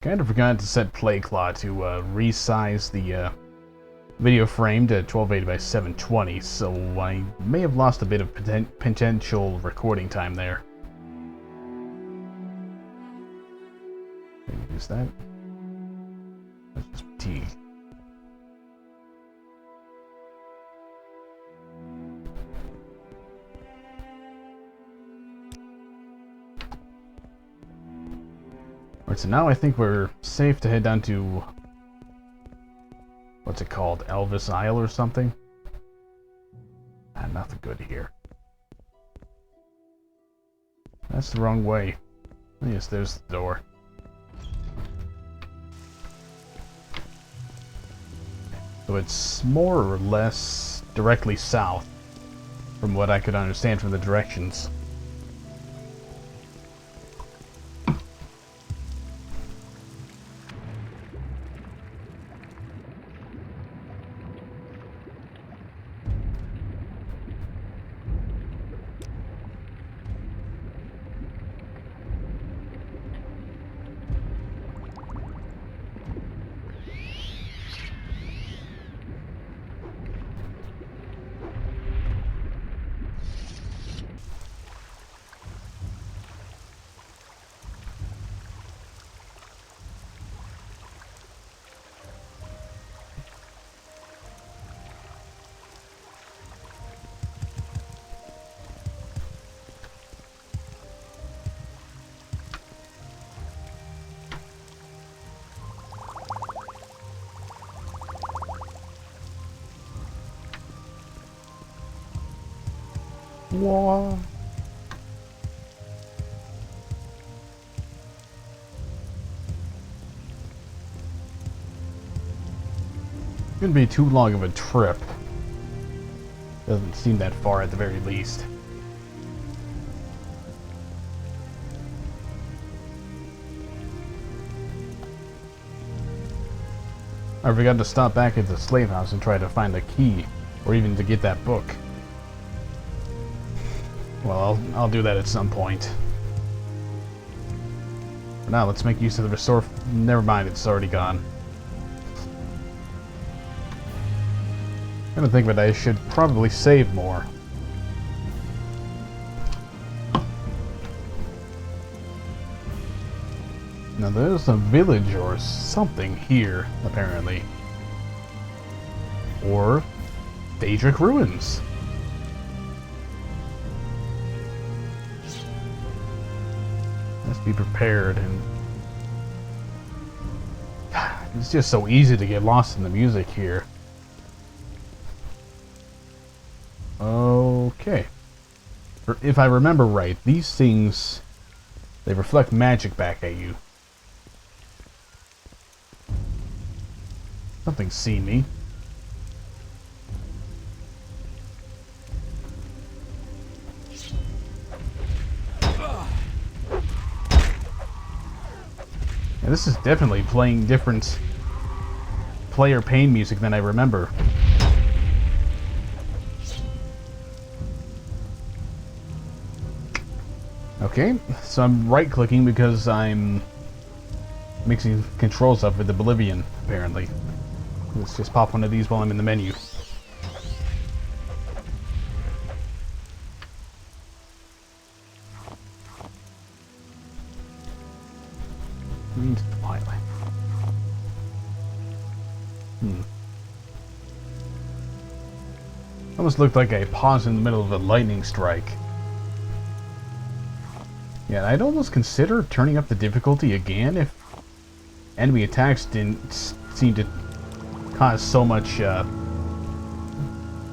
Kind of forgot to set PlayClaw to resize the video frame to 1280 by 720, so I may have lost a bit of potential recording time there. Maybe use that. That's just fatigue. Alright, so now I think we're safe to head down to... what's it called? Elvis Isle or something? Ah, nothing good here. That's the wrong way. Yes, there's the door. So it's more or less directly south, from what I could understand from the directions. Whoa. Shouldn't be too long of a trip. Doesn't seem that far at the very least. I forgot to stop back at the slave house and try to find a key, or even to get that book. Well, I'll do that at some point. For now, let's make use of the restore... Never mind, it's already gone. I'm gonna think that I should probably save more. Now there's a village or something here, apparently. Or Daedric Ruins. Let's be prepared, and it's just so easy to get lost in the music here. Okay. If I remember right, these things, they reflect magic back at you. Something's seen me. Yeah, this is definitely playing different player pain music than I remember. Okay, so I'm right-clicking because I'm mixing controls up with the Bolivian, apparently. Let's just pop one of these while I'm in the menu. Into the pilot. Almost looked like I paused in the middle of a lightning strike. Yeah, I'd almost consider turning up the difficulty again if enemy attacks didn't seem to cause so much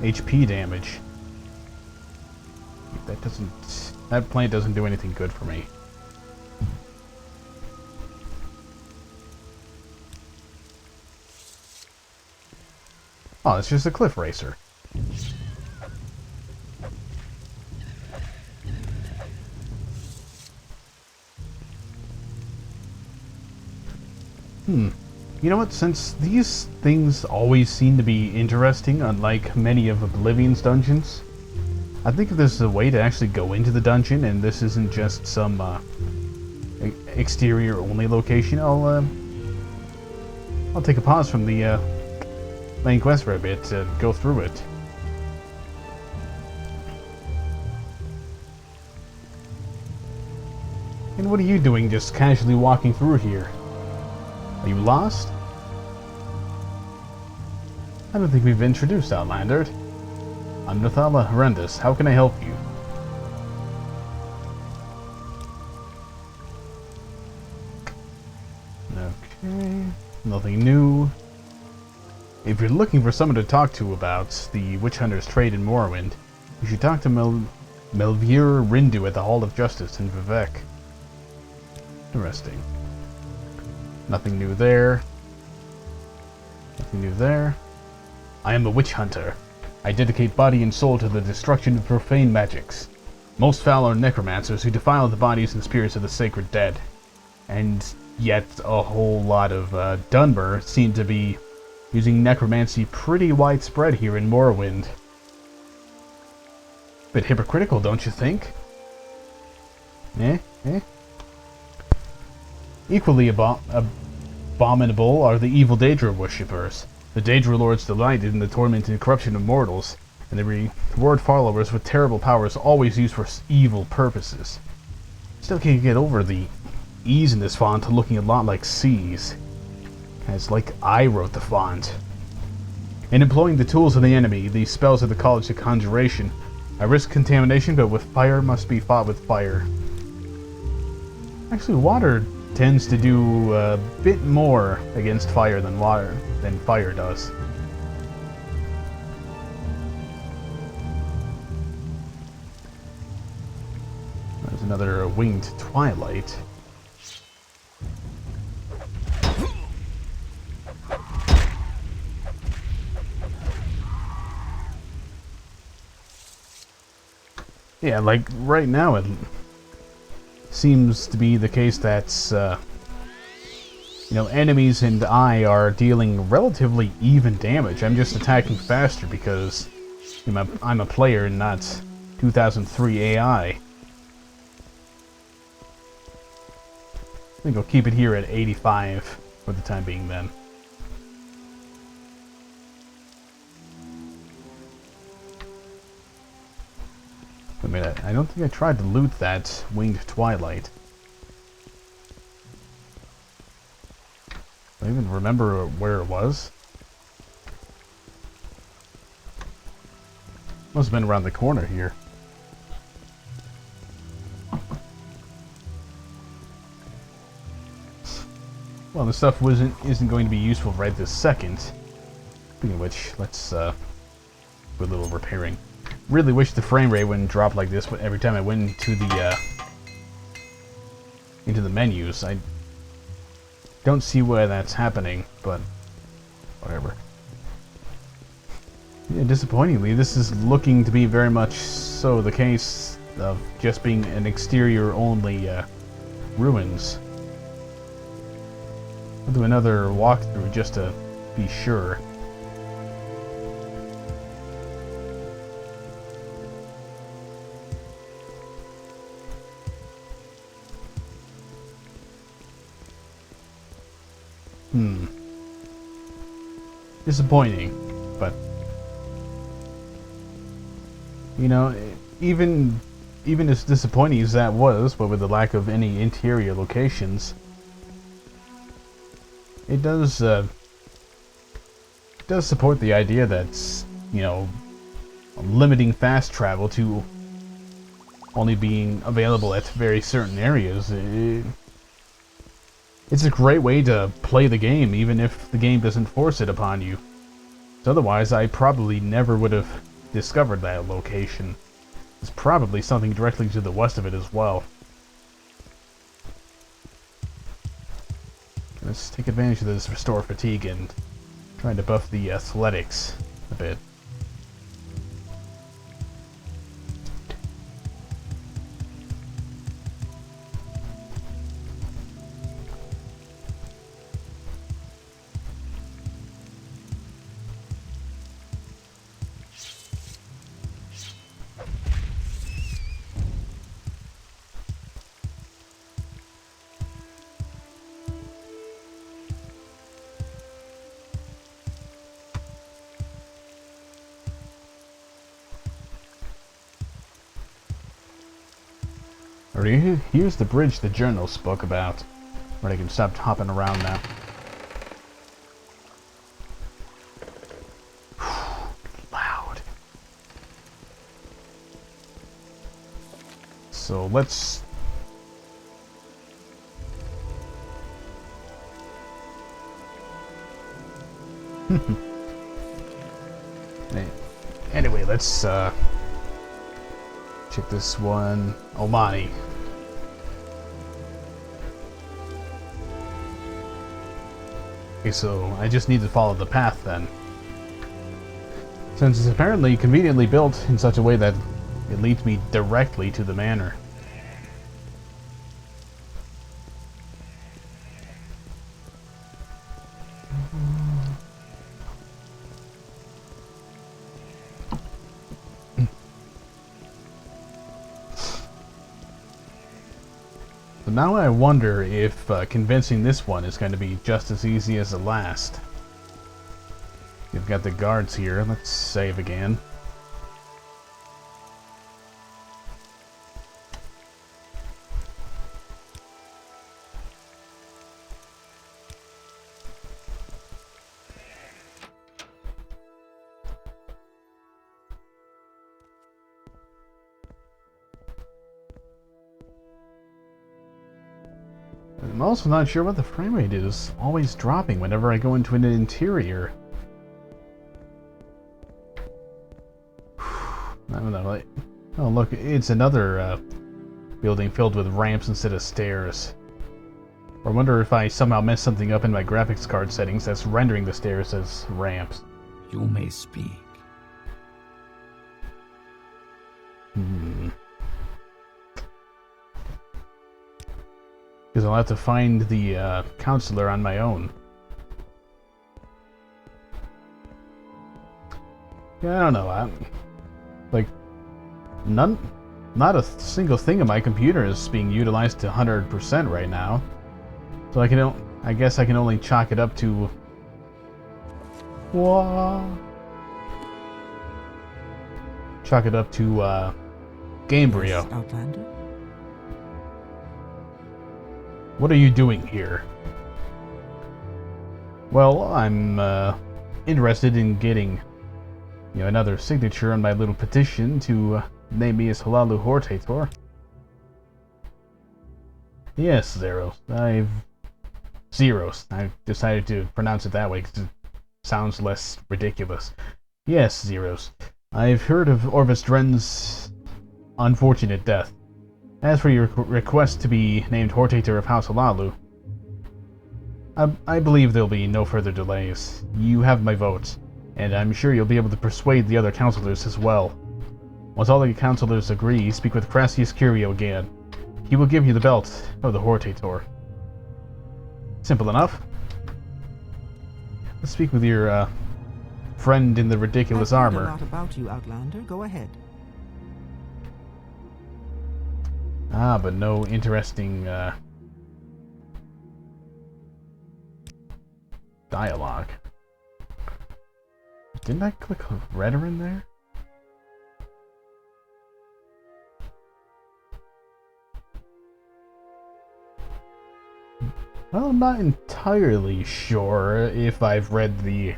HP damage. That plant doesn't do anything good for me. Oh, it's just a cliff racer. You know what, since these things always seem to be interesting, unlike many of Oblivion's dungeons, I think if there's a way to actually go into the dungeon and this isn't just some exterior only location, I'll take a pause from the main quest for a bit to go through it. And what are you doing just casually walking through here? Are you lost? I don't think we've introduced Outlander. I'm Nathala Horrendous. How can I help you? Okay, nothing new. If you're looking for someone to talk to about the Witch Hunter's trade in Morrowind, you should talk to Melvir Rindu at the Hall of Justice in Vivek. Interesting. Nothing new there. Nothing new there. I am a witch hunter. I dedicate body and soul to the destruction of profane magics. Most foul are necromancers who defile the bodies and spirits of the sacred dead. And yet a whole lot of Dunmer seem to be using necromancy pretty widespread here in Morrowind. Bit hypocritical, don't you think? Eh? Equally abominable are the evil Daedra worshippers. The Daedra lords delight in the torment and corruption of mortals, and they reward followers with terrible powers always used for evil purposes. Still can't get over the E's in this font looking a lot like C's. It's like I wrote the font. In employing the tools of the enemy, the spells of the College of Conjuration, I risk contamination, but with fire must be fought with fire. Actually, water tends to do a bit more against fire than fire does. There's another winged twilight. Yeah, like right now it seems to be the case that enemies and I are dealing relatively even damage. I'm just attacking faster because I'm a player and not 2003 AI. I think I'll keep it here at 85 for the time being then. Wait a minute, I don't think I tried to loot that winged twilight. Do I even remember where it was? Must have been around the corner here. Well, the stuff isn't going to be useful right this second. Speaking of which, let's do a little repairing. Really wish the frame rate wouldn't drop like this every time I went into the menus. I don't see why that's happening, but whatever. Yeah, disappointingly, this is looking to be very much so the case of just being an exterior-only ruins. I'll do another walkthrough just to be sure. Disappointing, but even as disappointing as that was, but with the lack of any interior locations, it does support the idea that limiting fast travel to only being available at very certain areas. It's a great way to play the game, even if the game doesn't force it upon you. Otherwise, I probably never would have discovered that location. There's probably something directly to the west of it as well. Let's take advantage of this restore fatigue and try to buff the athletics a bit. Alright, here's the bridge the journal spoke about. Where I can stop hopping around now. Loud. So let's... Anyway, let's check this one. Omani. Okay, so I just need to follow the path then. Since it's apparently conveniently built in such a way that it leads me directly to the manor. But now I wonder if convincing this one is going to be just as easy as the last. You've got the guards here. Let's save again. I'm also not sure what the frame rate is. Always dropping whenever I go into an interior. I don't know, like... Oh look, it's another building filled with ramps instead of stairs. I wonder if I somehow messed something up in my graphics card settings that's rendering the stairs as ramps. You may speak. Because I'll have to find the counselor on my own. Yeah, I don't know. Like, not a single thing on my computer is being utilized to 100% right now. So I guess I can only chalk it up to... Chalk it up to Gamebryo. Outlander? What are you doing here? Well, I'm interested in getting, another signature on my little petition to name me as Halalu Hortator. Yes, Zeros. Zeros. I've decided to pronounce it that way because it sounds less ridiculous. Yes, Zeros. I've heard of Orvis Dren's unfortunate death. As for your request to be named Hortator of House Halalu, I believe there'll be no further delays. You have my vote, and I'm sure you'll be able to persuade the other counselors as well. Once all the counselors agree, speak with Crassius Curio again. He will give you the belt of the Hortator. Simple enough. Let's speak with your friend in the ridiculous armor. I've heard a lot about you, Outlander. Go ahead. Ah, but no interesting dialogue. Didn't I click Redder in there? Well, I'm not entirely sure if I've read the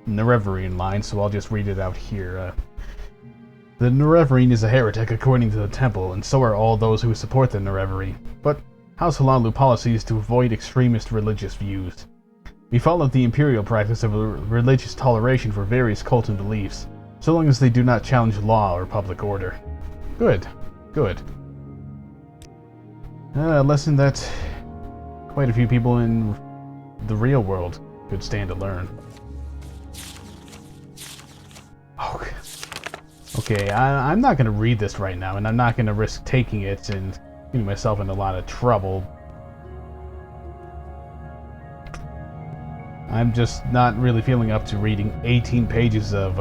Nerevarine line, so I'll just read it out here. The Nerevarine is a heretic according to the temple, and so are all those who support the Nerevarine. But House Halalu policy is to avoid extremist religious views. We follow the imperial practice of religious toleration for various cults and beliefs, so long as they do not challenge law or public order. Good. Good. A lesson that quite a few people in the real world could stand to learn. Okay, I'm not going to read this right now, and I'm not going to risk taking it and getting myself in a lot of trouble. I'm just not really feeling up to reading 18 pages of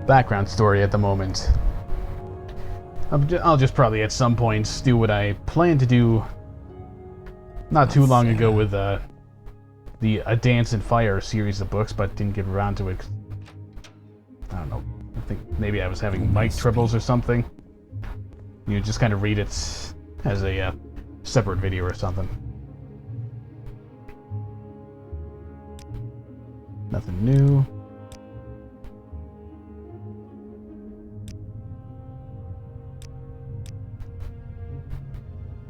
background story at the moment. I'll just probably at some point do what I planned to do not too long ago with the A Dance in Fire series of books, but didn't get around to it. I don't know. I think maybe I was having mic troubles or something. You just kind of read it as a separate video or something. Nothing new.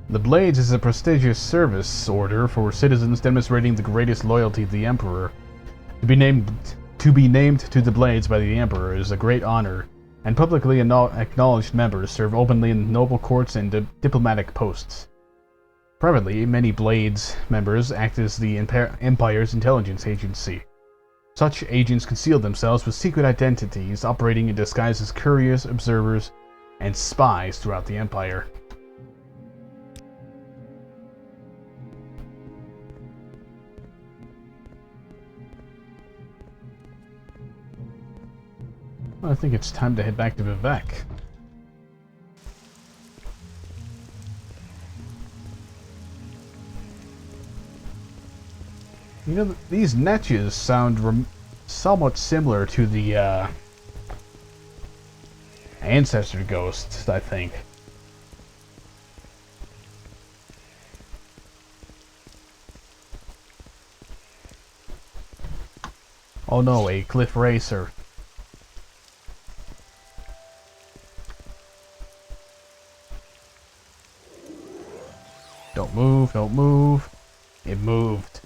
The Blades is a prestigious service order for citizens demonstrating the greatest loyalty to the Emperor. To be named to the Blades by the Emperor is a great honor, and publicly acknowledged members serve openly in noble courts and diplomatic posts. Privately, many Blades members act as the Empire's intelligence agency. Such agents conceal themselves with secret identities, operating in disguise as couriers, observers, and spies throughout the Empire. Well, I think it's time to head back to Vivek. You know, these netches sound somewhat similar to the ancestor ghosts, I think. Oh no, a cliff racer. Don't move, don't move. It moved.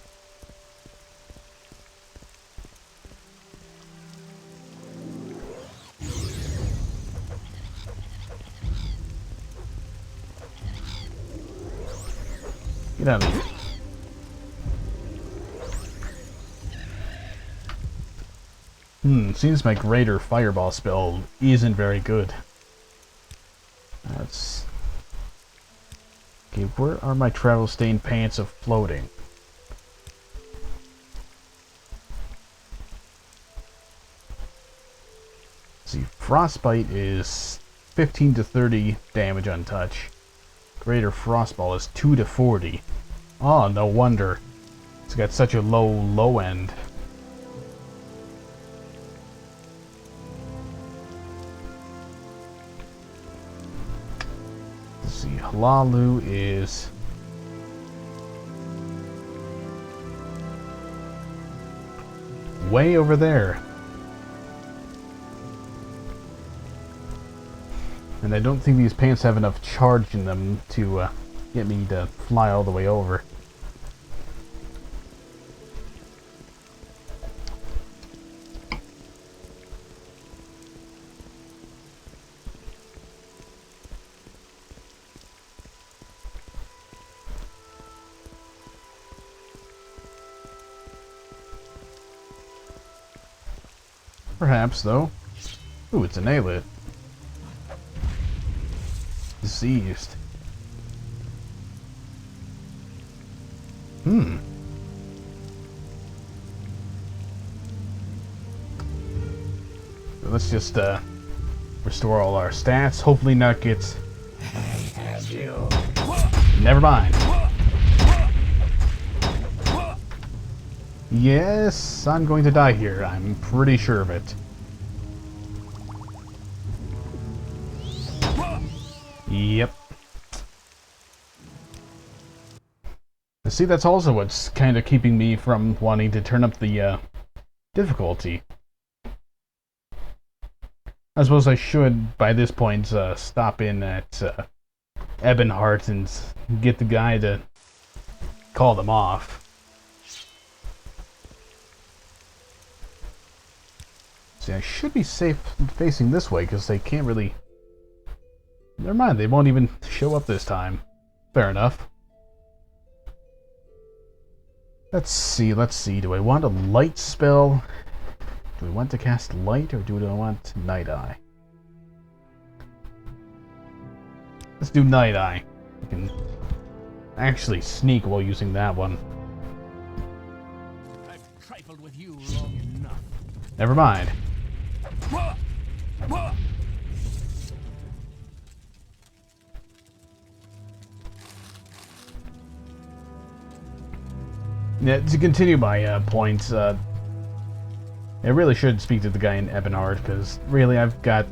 Get out of here. Seems my greater fireball spell isn't very good. That's... Okay, where are my travel-stained pants of floating? See, Frostbite is 15 to 30 damage on touch. Greater Frostball is 2 to 40. Oh, no wonder. It's got such a low end. Let's see, Hlaalu is... way over there. And I don't think these pants have enough charge in them to get me to fly all the way over. Perhaps, though. Ooh, it's an Aelid. Deceased. Let's just restore all our stats. Hopefully not get... Never mind. Yes, I'm going to die here. I'm pretty sure of it. Yep. See, that's also what's kind of keeping me from wanting to turn up the difficulty. I suppose I should, by this point, stop in at Ebonheart and get the guy to call them off. See, I should be safe facing this way, because they can't really... Never mind, they won't even show up this time. Fair enough. Let's see. Do I want a light spell? Do I want to cast light, or do I want Night Eye? Let's do Night Eye. I can actually sneak while using that one. I've trifled with you long enough. Never mind. Yeah, to continue my points, I really should speak to the guy in Ebonheart, because really I've got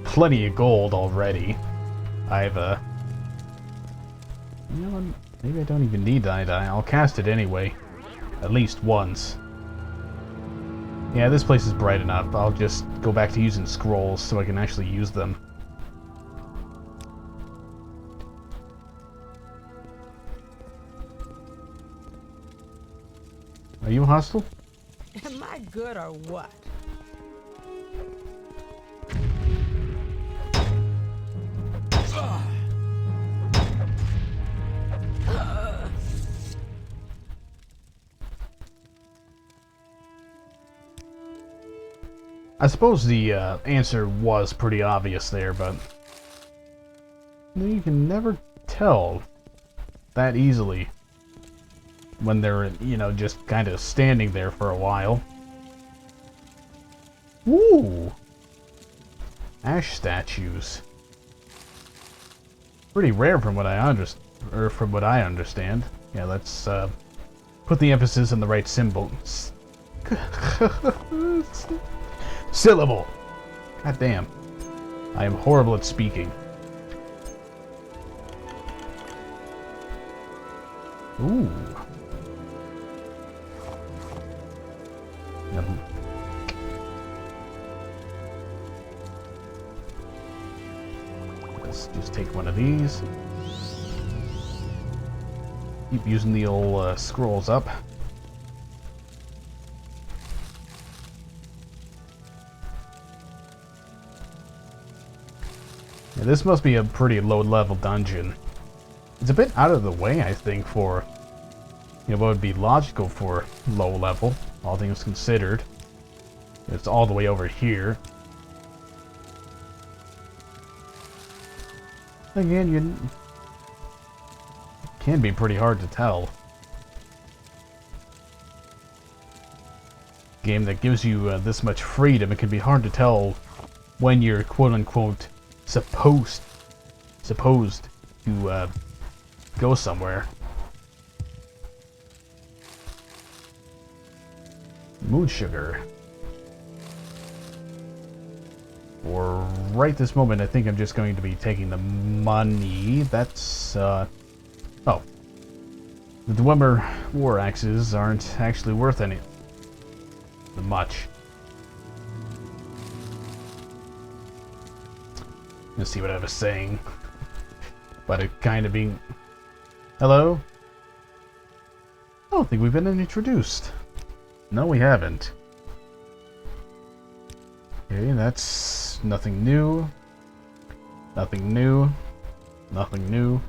plenty of gold already. I've, you know what? Maybe I don't even need Die. I'll cast it anyway. At least once. Yeah, this place is bright enough. I'll just go back to using scrolls so I can actually use them. Are you hostile? Am I good or what? I suppose the answer was pretty obvious there, but you can never tell that easily when they're, you know, just kind of standing there for a while. Ooh! Ash statues. Pretty rare from what I understand. Yeah, let's put the emphasis on the right symbol. Syllable! God damn. I am horrible at speaking. Ooh. Let's just take one of these. Keep using the old scrolls up. Yeah, this must be a pretty low-level dungeon. It's a bit out of the way, I think, for, you know, what would be logical for low level, all things considered. It's all the way over here. Again, it can be pretty hard to tell. Game that gives you this much freedom, it can be hard to tell when you're quote-unquote supposed to go somewhere. Mood sugar. For right this moment, I think I'm just going to be taking the money. That's, oh. The Dwemer war axes aren't actually worth any much. Let's see what I was saying. But it kind of being... Hello? I don't think we've been introduced. No, we haven't. Okay, that's nothing new. Nothing new. Nothing new.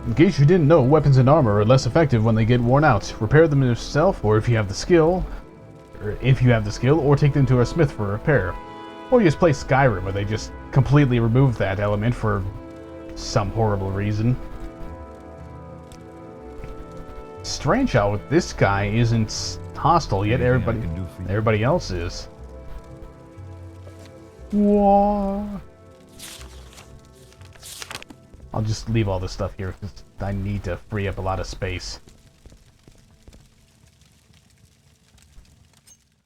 In case you didn't know, weapons and armor are less effective when they get worn out. Repair them yourself, or if you have the skill, or take them to a smith for repair. Or you just play Skyrim, where they just completely remove that element for some horrible reason. Strange how this guy isn't hostile, yet everybody else is. What? I'll just leave all this stuff here, because I need to free up a lot of space.